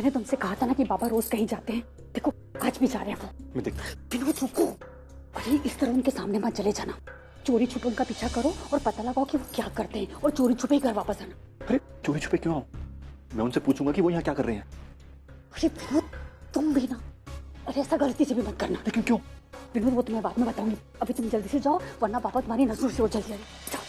मैंने तुमसे कहा था ना कि बाबा रोज कहीं जाते हैं, देखो आज भी जा रहे हैं वो। मैं देखता हूँ। विनोद रुको, अरे इस तरह उनके सामने मत चले जाना, चोरी छुपे उनका पीछा करो और पता लगाओ कि वो क्या करते हैं और चोरी छुपे ही घर वापस आना। अरे चोरी छुपे क्यों आऊं? मैं उनसे पूछूंगा कि वो यहाँ क्या कर रहे हैं। अरे विनोद तुम भी ना, अरे ऐसा गलती से भी मत करना। लेकिन क्यों? विनोद वो तुम्हें बाद में बताऊंगी, अभी तुम जल्दी से जाओ वरना बाबा तुम्हारी नजरों से ओझल जाएगी। जाओ।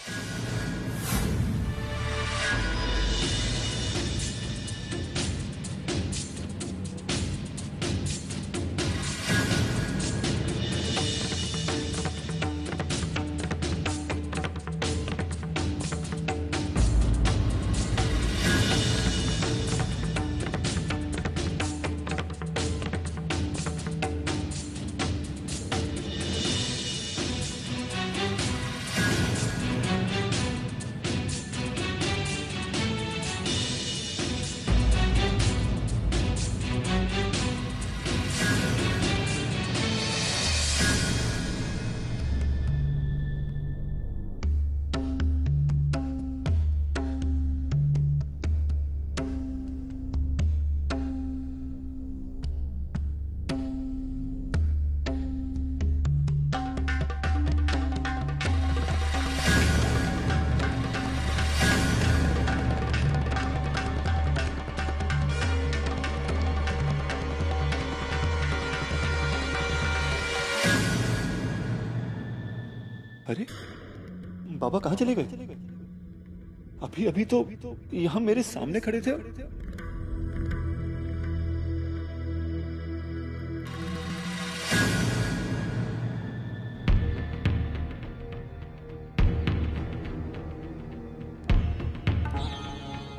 अरे बाबा कहाँ चले गए? अभी अभी तो यहाँ मेरे सामने खड़े थे।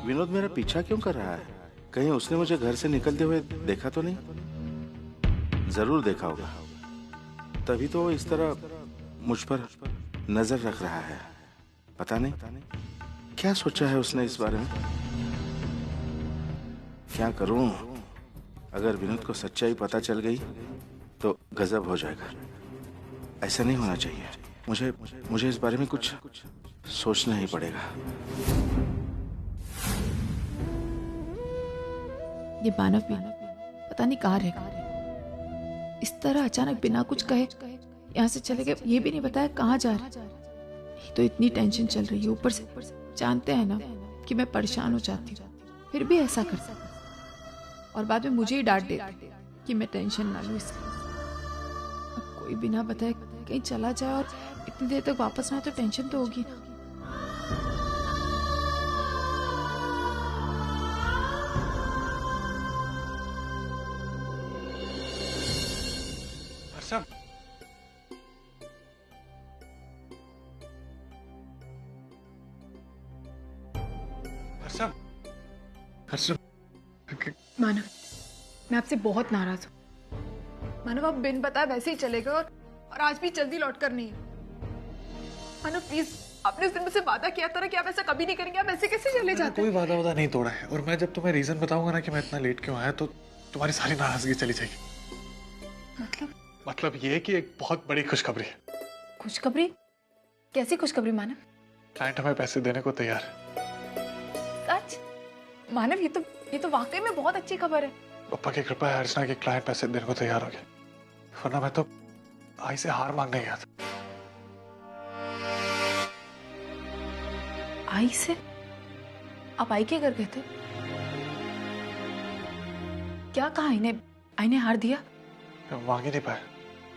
विनोद मेरा पीछा क्यों कर रहा है? कहीं उसने मुझे घर से निकलते हुए देखा तो नहीं? जरूर देखा होगा, तभी तो वो इस तरह मुझ पर नजर रख रहा है। पता नहीं क्या सोचा है उसने इस बारे में। क्या करूं? अगर विनोद को सच्चाई पता चल गई तो गजब हो जाएगा। ऐसा नहीं होना चाहिए। मुझे इस बारे में कुछ सोचना ही पड़ेगा। ये मानव भी पता नहीं कहाँ रह, इस तरह अचानक बिना कुछ कहे यहाँ से चले गए। ये भी नहीं बताया कहाँ जा रहे। नहीं तो इतनी टेंशन चल रही है, ऊपर से जानते हैं ना कि मैं परेशान हो जाती हूँ, फिर भी ऐसा करता और बाद में मुझे ही डांट देते कि मैं टेंशन ना लूँ इसकी। अब कोई बिना बताए कहीं चला जाए और इतनी देर तक वापस ना आए तो टेंशन तो होगी ना। मानव, मैं आपसे बहुत नाराज हूँ। मानव आप बिन बताए वैसे ही चले गए और आज भी जल्दी लौट कर नहीं है। मानव प्लीज, आपने उस दिन मुझसे वादा किया था ना कि आप ऐसा कभी नहीं करेंगे, आप ऐसे कैसे चले जाते? कोई वादा नहीं तोड़ा है, और मैं जब तुम्हें रीजन बताऊंगा ना कि मैं इतना लेट क्यों आया तो तुम्हारी सारी नाराजगी चली जाएगी। मतलब ये है कि एक बहुत बड़ी खुशखबरी है। खुशखबरी? कैसी खुशखबरी मानव? क्लाइंट हमें पैसे देने को तैयार है। सच? मानव ये तो वाकई में बहुत अच्छी खबर है। पापा की कृपा है अर्चना कि क्लाइंट पैसे देने को तैयार हो गया, वरना मैं तो आई से हार मांगने गया था। आई से? आप आई के घर गए थे? क्या कहा इन्हें? आई ने हार दिया? मैं मांग ही नहीं पाया।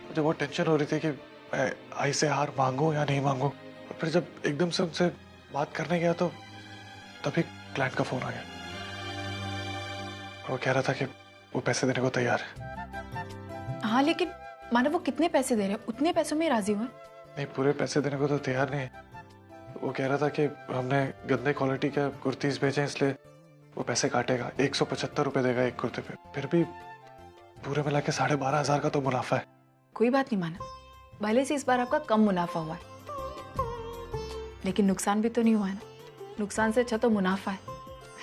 मुझे बहुत टेंशन हो रही थी कि मैं आई से हार मांगू या नहीं मांगू, और फिर जब एकदम से उनसे बात करने गया तो तभी क्लाइंट का फोन आ गया। वो कह रहा था कि वो पैसे देने को तैयार है। हाँ लेकिन मानव वो कितने पैसे दे रहे हैं? उतने पैसों में राजी हुए? नहीं, पूरे पैसे देने को तो तैयार नहीं है। वो कह रहा था कि हमने गंदे क्वालिटी के कुर्तीज भेजे इसलिए वो पैसे काटेगा। 175 रुपए देगा एक कुर्ते पे। फिर भी पूरे मिला के 12,500 का तो मुनाफा है। कोई बात नहीं मानव, भले से इस बार आपका कम मुनाफा हुआ है लेकिन नुकसान भी तो नहीं हुआ है ना। नुकसान से अच्छा तो मुनाफा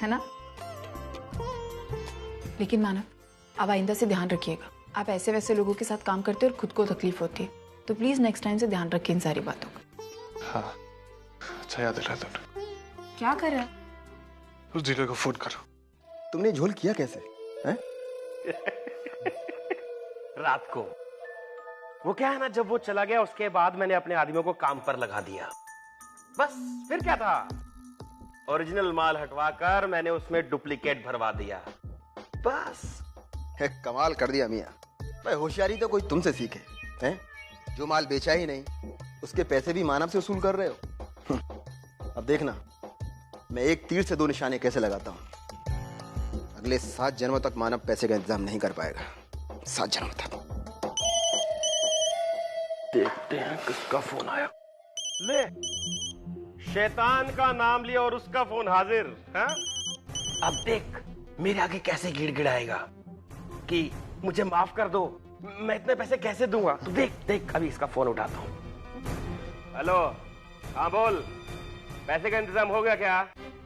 है ना? लेकिन मानव अब आइंदा से ध्यान रखिएगा, आप ऐसे वैसे लोगों के साथ काम करते हो और खुद को तकलीफ होती है, तो प्लीज नेक्स्ट टाइम से ध्यान रखिए इन सारी बातों का। हाँ, अच्छा याद दिलाया तुमने। क्या कर रहा है? उस डीलर को फोन करो। तुमने झोल किया कैसे? हैं? रात को वो क्या है ना, जब वो चला गया उसके बाद मैंने अपने आदमियों को काम पर लगा दिया। बस फिर क्या था, ओरिजिनल माल हटवाकर मैंने उसमें डुप्लीकेट भरवा दिया। बस। कमाल कर दिया मियाँ। भाई होशियारी तो कोई तुमसे सीखे हैं? जो माल बेचा ही नहीं उसके पैसे भी मानव से वसूल कर रहे हो। अब देखना मैं एक तीर से दो निशाने कैसे लगाता हूँ। अगले 7 जन्मों तक मानव पैसे का इंतजाम नहीं कर पाएगा। 7 जन्मों तक। देखते हैं किसका फोन आया। ले, शैतान का नाम लिया और उसका फोन हाजिर है। अब देख मेरे आगे कैसे गिड़गिड़ाएगा कि मुझे माफ कर दो, मैं इतने पैसे कैसे दूंगा। तो देख देख अभी इसका फोन उठाता हूँ। हेलो, हाँ बोल, पैसे का इंतजाम हो गया क्या?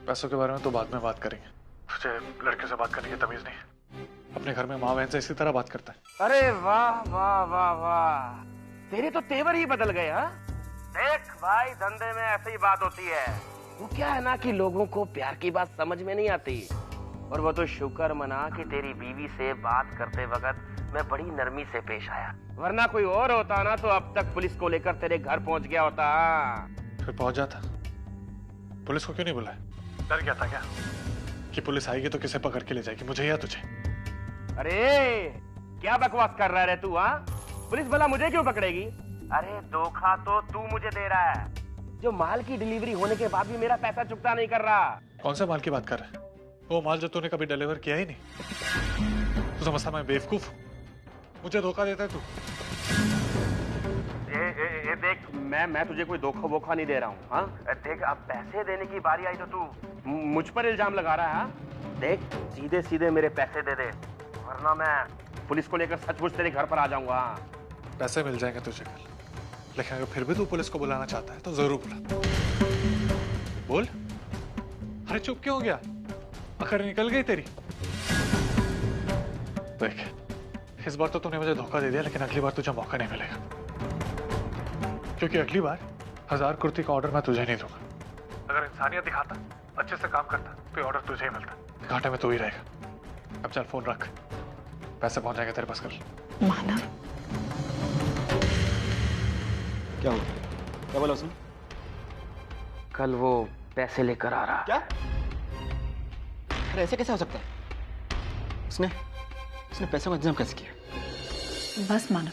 पैसों के बारे में तो बाद में बात करेंगे। मुझे लड़के से बात करने की तमीज नहीं। अपने घर में माँ बहन से इसी तरह बात करता है। अरे वाह वाह वाह वाह, तेरे तो तेवर ही बदल गए। हाँ देख भाई, धंधे में ऐसी ही बात होती है। वो क्या है ना कि लोगों को प्यार की बात समझ में नहीं आती। और वो तो शुक्र मना कि तेरी बीवी से बात करते वक्त मैं बड़ी नरमी से पेश आया, वरना कोई और होता ना तो अब तक पुलिस को लेकर तेरे घर पहुंच गया होता। फिर पहुंच जाता। पुलिस को क्यों नहीं बुलाया? डर गया था क्या कि पुलिस आएगी तो किसे पकड़ के ले जाएगी, मुझे या तुझे? अरे क्या बकवास कर रहा है तू? हाँ, पुलिस भला मुझे क्यों पकड़ेगी? अरे धोखा तो तू मुझे दे रहा है, जो माल की डिलीवरी होने के बाद भी मेरा पैसा चुकता नहीं कर रहा। कौन सा माल की बात कर रहा है? वो माल जो तूने कभी डिलीवर किया ही नहीं। तू समझता मैं बेवकूफ हूँ? मुझे धोखा देता है तू? ये देख, मैं तुझे कोई धोखा वोखा नहीं दे रहा हूँ। हाँ देख, अब पैसे देने की बारी आई तो तू मुझ पर इल्जाम लगा रहा है। हाँ? देख सीधे सीधे मेरे पैसे दे दे, वरना मैं पुलिस को लेकर सचमुच तेरे घर पर आ जाऊंगा। पैसे मिल जाएंगे तुझे कल, लेकिन अगर फिर भी तू पुलिस को बुलाना चाहता है तो जरूर बुला। बोल। अरे चुप क्यों हो गया? अखर निकल गई तेरी। देख, इस बार तो तूने मुझे धोखा दे दिया, लेकिन अगली बार तुझे मौका नहीं मिलेगा, क्योंकि अगली बार 1000 कुर्ती का ऑर्डर मैं तुझे नहीं दूंगा। अगर इंसानियत दिखाता, अच्छे से काम करता, तो ऑर्डर तुझे ही मिलता। घाटे में तू ही रहेगा। अब चल फोन रख, पैसे पहुंच जाएंगे तेरे पास कल। मानव, क्या हुआ? क्या बोला उसने? कल वो पैसे लेकर आ रहा। क्या? अरे ऐसे कैसे हो सकता है? उसने पैसों का इंतजाम कैसे किया? बस मानव,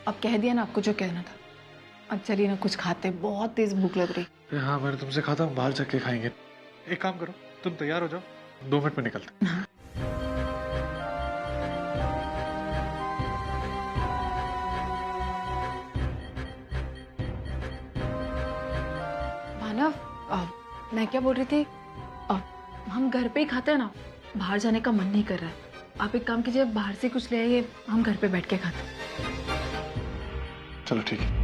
अब कह दिया ना आपको जो कहना था। अब चलिए ना कुछ खाते, बहुत तेज भूख लग रही। हाँ, मैंने तुमसे कहा था हम बाहर जाके खाएंगे। एक काम करो, तुम तैयार हो जाओ, 2 मिनट में निकलते। मानव, मैं क्या बोल रही थी, हम घर पे ही खाते हैं ना, बाहर जाने का मन नहीं कर रहा है। आप एक काम कीजिए, बाहर से कुछ ले आइए, हम घर पे बैठ के खाते हैं। चलो ठीक है।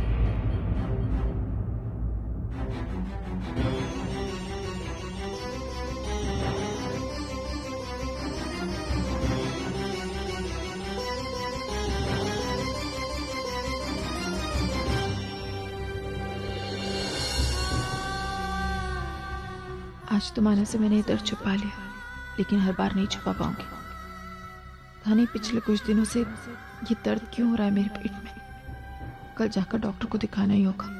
आज तो मानव से मैंने ये दर्द छुपा लिया, लेकिन हर बार नहीं छुपा पाऊंगी। था नहीं पिछले कुछ दिनों से ये दर्द क्यों हो रहा है मेरे पेट में। कल जाकर डॉक्टर को दिखाना ही होगा।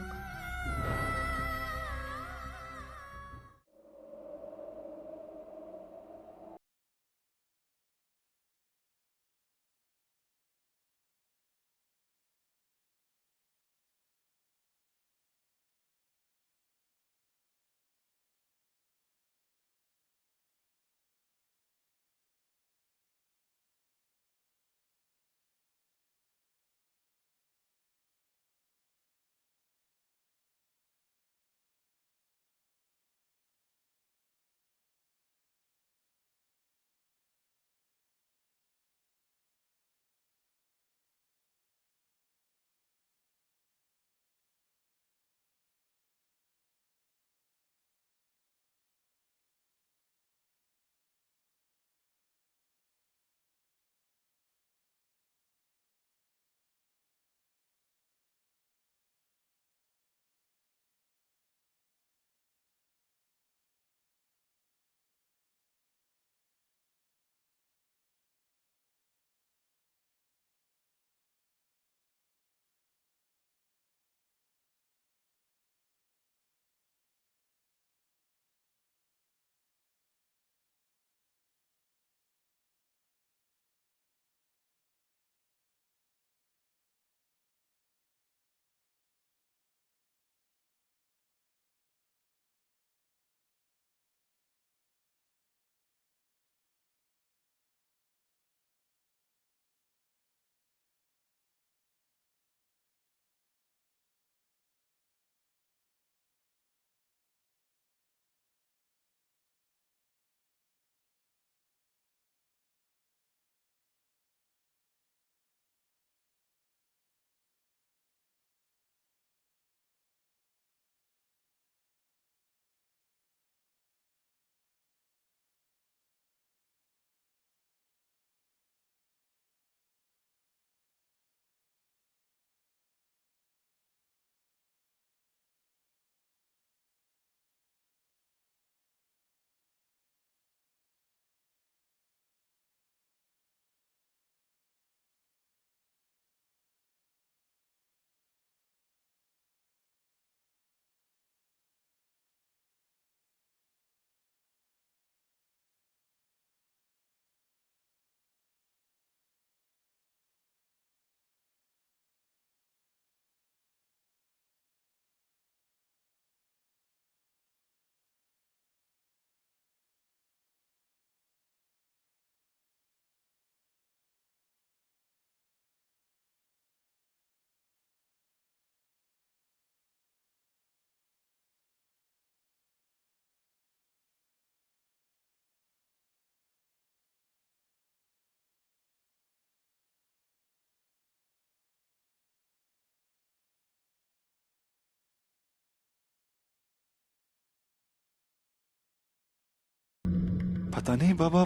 पता नहीं बाबा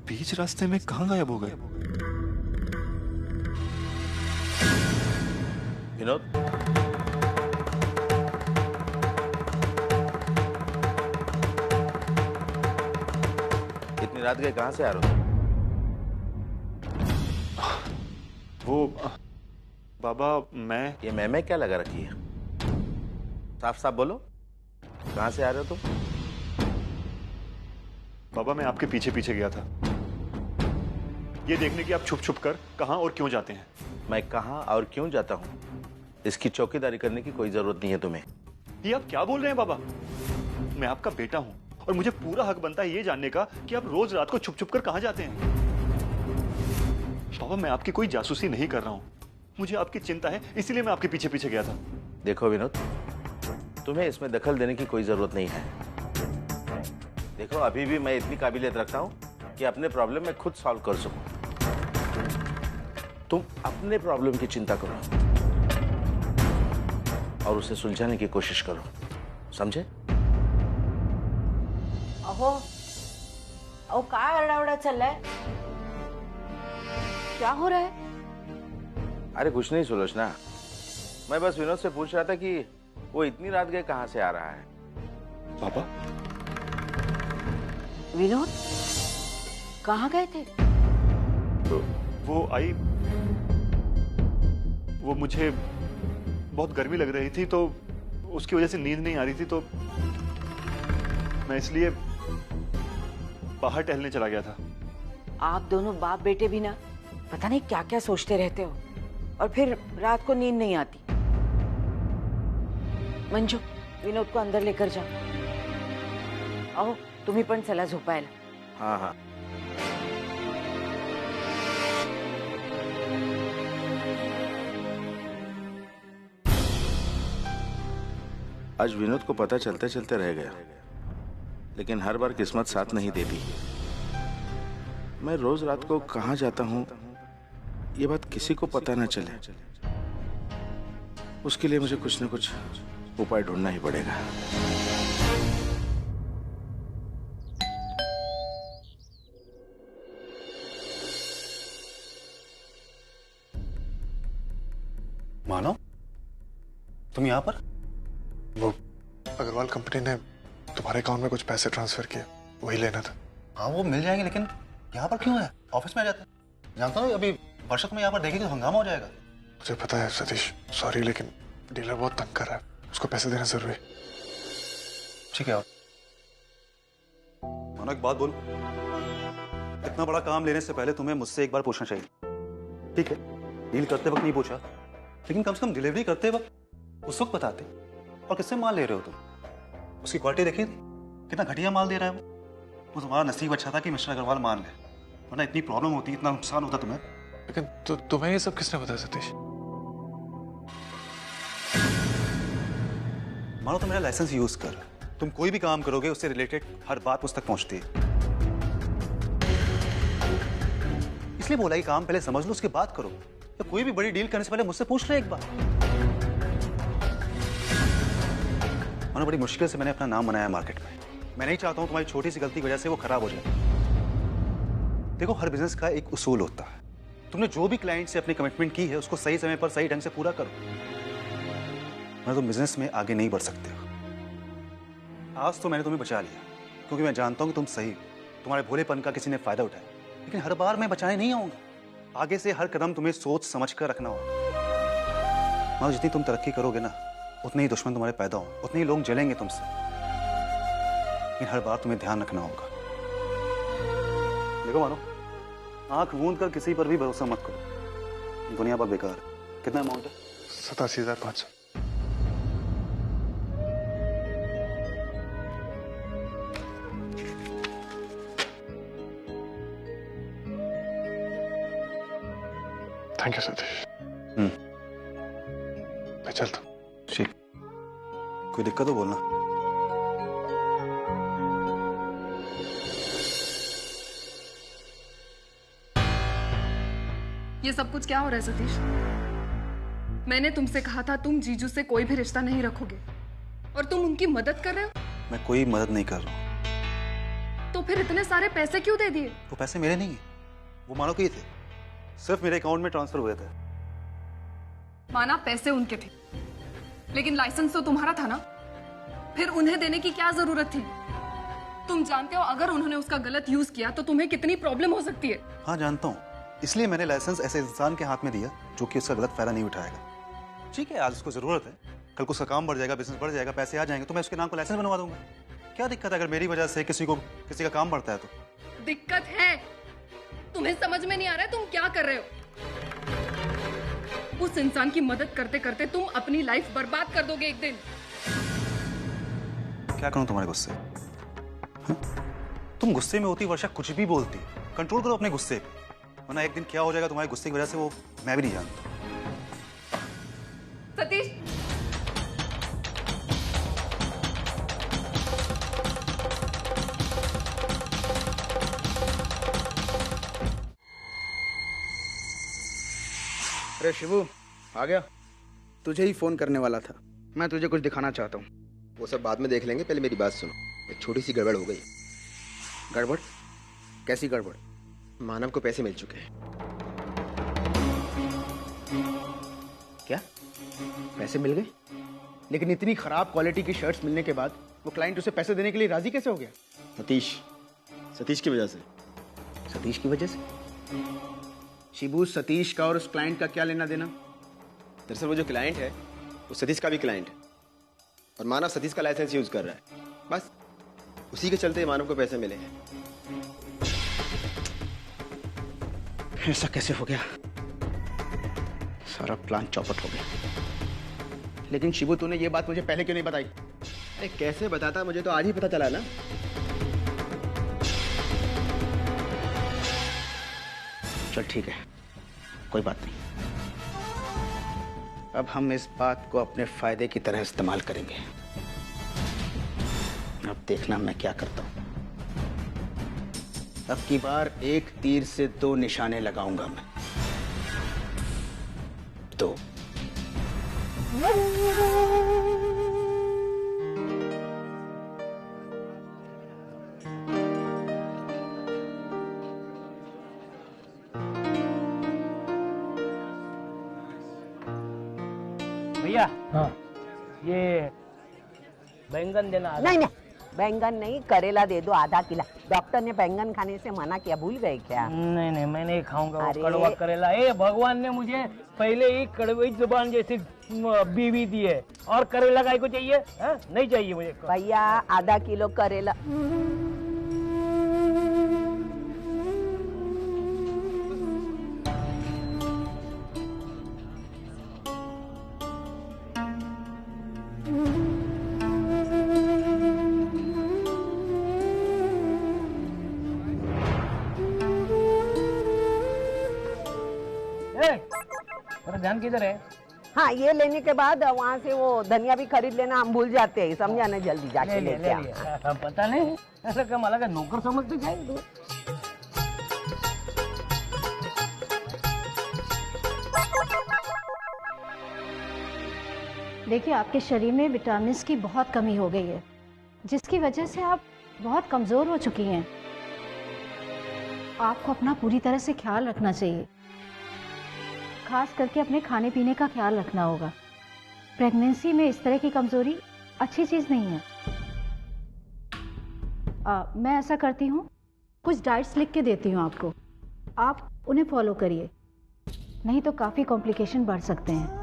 बीच रास्ते में कहाँ गायब हो गए। विनोद, इतनी रात गए कहाँ से आ रहे हो? वो बाबा मैं ये मैं क्या लगा रखी है? साफ साफ बोलो, कहाँ से आ रहे हो तुम? बाबा मैं आपके पीछे पीछे गया था, ये देखने की आप छुप छुप कर कहाँ और क्यों जाते हैं। मैं कहाँ और क्यों जाता हूँ इसकी चौकीदारी करने की कोई जरूरत नहीं है तुम्हें। ये आप क्या बोल रहे हैं बाबा? मैं आपका बेटा हूँ और मुझे पूरा हक बनता है ये जानने का कि आप रोज रात को छुप छुप कर कहाँ जाते हैं। बाबा मैं आपकी कोई जासूसी नहीं कर रहा हूँ, मुझे आपकी चिंता है इसलिए मैं आपके पीछे पीछे गया था। देखो विनोद, तुम्हें इसमें दखल देने की कोई जरूरत नहीं है। देखो अभी भी मैं इतनी काबिलियत रखता हूँ कि अपने प्रॉब्लम में खुद सॉल्व कर सकूं। तुम अपने प्रॉब्लम की चिंता करो और उसे सुलझाने की कोशिश करो, समझे? अहो अहो काय अरडावडा चल रहा है? क्या हो रहा है? अरे कुछ नहीं सुलोचना, मैं बस विनोद से पूछ रहा था कि वो इतनी रात गए कहाँ से आ रहा है। बाबा विनोद कहाँ गए थे? तो वो मुझे बहुत गर्मी लग रही थी तो उसकी वजह से नींद नहीं आ रही थी, तो मैं इसलिए बाहर टहलने चला गया था। आप दोनों बाप बेटे भी ना पता नहीं क्या क्या सोचते रहते हो और फिर रात को नींद नहीं आती। मंजू, विनोद को अंदर लेकर जा। आओ तुम्ही पण चला झोपायला। हाँ हाँ। आज विनोद को पता चलते चलते रह गया, लेकिन हर बार किस्मत साथ नहीं देती। मैं रोज रात को कहाँ जाता हूँ ये बात किसी को पता ना चले, उसके लिए मुझे कुछ न कुछ उपाय ढूंढना ही पड़ेगा। मानो तुम यहाँ पर? वो अग्रवाल कंपनी ने तुम्हारे अकाउंट में कुछ पैसे ट्रांसफर किए, वही लेना था। हाँ वो मिल जाएंगे, लेकिन यहाँ पर क्यों है? ऑफिस में आ जाते। जानता हूँ अभी वर्षा तुम्हें यहाँ पर देखेगी तो हंगामा हो जाएगा। मुझे पता है सतीश, सॉरी, लेकिन डीलर बहुत तंग कर रहा है, उसको पैसे देना जरूरी। ठीक है। मानो एक बात बोलूं, इतना बड़ा काम लेने से पहले तुम्हें मुझसे एक बार पूछना चाहिए। ठीक है, डील करते वक्त नहीं पूछा, लेकिन कम से कम डिलीवरी करते वक्त उस वक्त बताते। और किससे माल ले रहे हो तुम? उसकी क्वालिटी देखी थी, कितना घटिया माल दे रहा है वो तुम्हारा नसीब अच्छा था कि मिस्टर अग्रवाल मान ले, वरना इतनी प्रॉब्लम होती, इतना नुकसान होता तुम्हें। लेकिन तुम्हें ये सब किसने बताया सतीश? मानो तुम मेरा लाइसेंस यूज कर, तुम कोई भी काम करोगे उससे रिलेटेड हर बात मुझ तक पहुंचती है। इसलिए बोला ये काम पहले समझ लो उसके बाद करो, तो कोई भी बड़ी डील करने से पहले मुझसे पूछ ले एक बार। मानो बड़ी मुश्किल से मैंने अपना नाम बनाया मार्केट में, मैं नहीं चाहता हूं तुम्हारी छोटी सी गलती की वजह से वो खराब हो जाए। देखो हर बिजनेस का एक उसूल होता है, तुमने जो भी क्लाइंट से अपनी कमिटमेंट की है उसको सही समय पर सही ढंग से पूरा करो, वरना तुम बिजनेस में आगे नहीं बढ़ सकते हो। आज तो मैंने तुम्हें बचा लिया क्योंकि मैं जानता हूं कि तुम सही हो, तुम्हारे भोलेपन का किसी ने फायदा उठाया, लेकिन हर बार मैं बचाने नहीं आऊंगा। आगे से हर कदम तुम्हें सोच समझ कर रखना होगा। मानो जितनी तुम तरक्की करोगे ना, उतने ही दुश्मन तुम्हारे पैदा हो, उतने ही लोग जलेंगे तुमसे, लेकिन हर बार तुम्हें ध्यान रखना होगा। देखो मानो, आंख मूंद कर किसी पर भी भरोसा मत करो, दुनिया पर बेकार है। कितना अमाउंट है? 87,500। Thank you Satish. मैं चलता हूँ। ठीक, कोई दिक्कत हो बोलना। ये सब कुछ क्या हो रहा है सतीश? मैंने तुमसे कहा था तुम जीजू से कोई भी रिश्ता नहीं रखोगे और तुम उनकी मदद कर रहे हो। मैं कोई मदद नहीं कर रहा हूँ, तो फिर इतने सारे पैसे क्यों दे दिए? वो पैसे मेरे नहीं है, वो मानो के ही थे, सिर्फ मेरे अकाउंट में ट्रांसफर हुए थे। माना पैसे उनके थे, लेकिन लाइसेंस तो तुम्हारा था ना, फिर उन्हें देने की क्या जरूरत थी? तुम जानते हो अगर उन्होंने उसका गलत यूज किया तो तुम्हें कितनी प्रॉब्लम हो सकती है। हाँ जानता हूँ, इसलिए मैंने लाइसेंस ऐसे इंसान के हाथ में दिया जो कि उसका गलत फायदा नहीं उठाएगा। ठीक है, आज उसको जरूरत है, कल को उसका काम बढ़ जाएगा, बिजनेस बढ़ जाएगा, पैसे आ जाएंगे तो मैं उसके नाम को लाइसेंस बनवा दूंगा। क्या दिक्कत है अगर मेरी वजह से किसी का काम बढ़ता है तो? दिक्कत है, तुम्हें समझ में नहीं आ रहा है तुम क्या कर रहे हो। उस इंसान की मदद करते करते तुम अपनी लाइफ बर्बाद कर दोगे एक दिन। क्या करूं तुम्हारे गुस्से? तुम गुस्से में होती वर्षा, कुछ भी बोलती, कंट्रोल करो अपने गुस्से पे, वरना एक दिन क्या हो जाएगा तुम्हारे गुस्से की वजह से वो मैं भी नहीं जानता। सतीश, अरे शिवू, आ गया? तुझे ही फोन करने वाला था, मैं तुझे कुछ दिखाना चाहता हूँ। वो सब बाद में देख लेंगे, पहले मेरी बात सुनो। एक छोटी सी गड़बड़ हो गई। गड़बड़? कैसी गड़बड़? मानव को पैसे मिल चुके हैं। क्या? पैसे मिल गए? लेकिन इतनी खराब क्वालिटी की शर्ट्स मिलने के बाद वो क्लाइंट उसे पैसे देने के लिए राजी कैसे हो गया? सतीश की वजह से। सतीश की वजह से? शिबू, सतीश का और उस क्लाइंट का क्या लेना देना? दरअसल वो जो क्लाइंट है वो सतीश का भी क्लाइंट है, और मानव सतीश का लाइसेंस यूज कर रहा है। बस उसी के चलते मानव को पैसे मिले हैं। ऐसा कैसे हो गया? सारा प्लान चौपट हो गया। लेकिन शिबू, तूने ये बात मुझे पहले क्यों नहीं बताई? अरे कैसे बताता, मुझे तो आज ही पता चला ना। चल ठीक है, कोई बात नहीं। अब हम इस बात को अपने फायदे की तरह इस्तेमाल करेंगे। अब देखना मैं क्या करता हूं। अब की बार एक तीर से दो निशाने लगाऊंगा मैं। दो। भैया, हाँ, ये बैंगन देना। नहीं नहीं, बैंगन नहीं, करेला दे दो आधा किलो। डॉक्टर ने बैंगन खाने से मना किया, भूल गए क्या? नहीं नहीं, मैं नहीं खाऊंगा वो कड़वा करेला। भगवान ने मुझे पहले ही कड़वी जुबान जैसी बीवी दी है, और करेला काय को चाहिए? नहीं चाहिए मुझे भैया, आधा किलो करेला। ध्यान किधर है? हाँ, ये लेने के बाद वहाँ से वो धनिया भी खरीद लेना, हम भूल जाते हैं, समझा ना? जल्दी जाके लेके आ। पता नहीं, ऐसा कम अलग नौकर समझते जाए। देखिए, आपके शरीर में विटामिन की बहुत कमी हो गई है, जिसकी वजह से आप बहुत कमजोर हो चुकी हैं। आपको अपना पूरी तरह से ख्याल रखना चाहिए, खास करके अपने खाने पीने का ख्याल रखना होगा। प्रेगनेंसी में इस तरह की कमजोरी अच्छी चीज़ नहीं है। मैं ऐसा करती हूँ, कुछ डाइट्स लिख के देती हूँ आपको, आप उन्हें फॉलो करिए, नहीं तो काफ़ी कॉम्प्लिकेशन बढ़ सकते हैं।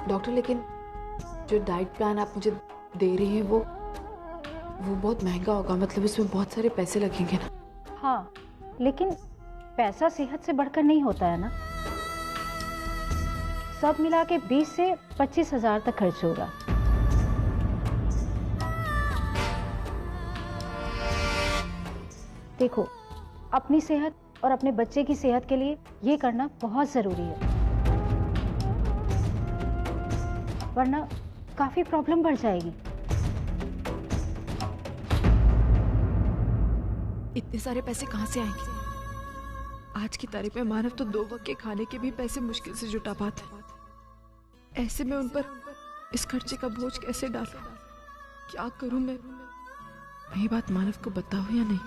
डॉक्टर, लेकिन जो डाइट प्लान आप मुझे दे रही हैं वो बहुत महंगा होगा, मतलब इसमें बहुत सारे पैसे लगेंगे ना? हाँ, लेकिन पैसा सेहत से बढ़कर नहीं होता है ना। सब मिला के 20 से 25 हजार तक खर्च होगा। देखो, अपनी सेहत और अपने बच्चे की सेहत के लिए ये करना बहुत जरूरी है, वरना काफी प्रॉब्लम बढ़ जाएगी। इतने सारे पैसे कहाँ से आएंगे? आज की तारीख में मानव तो 2 वक्त के खाने के भी पैसे मुश्किल से जुटा पाता है। ऐसे में उन पर इस खर्चे का बोझ कैसे डालूं? क्या करूं मैं ये बात मानव को बताओ या नहीं?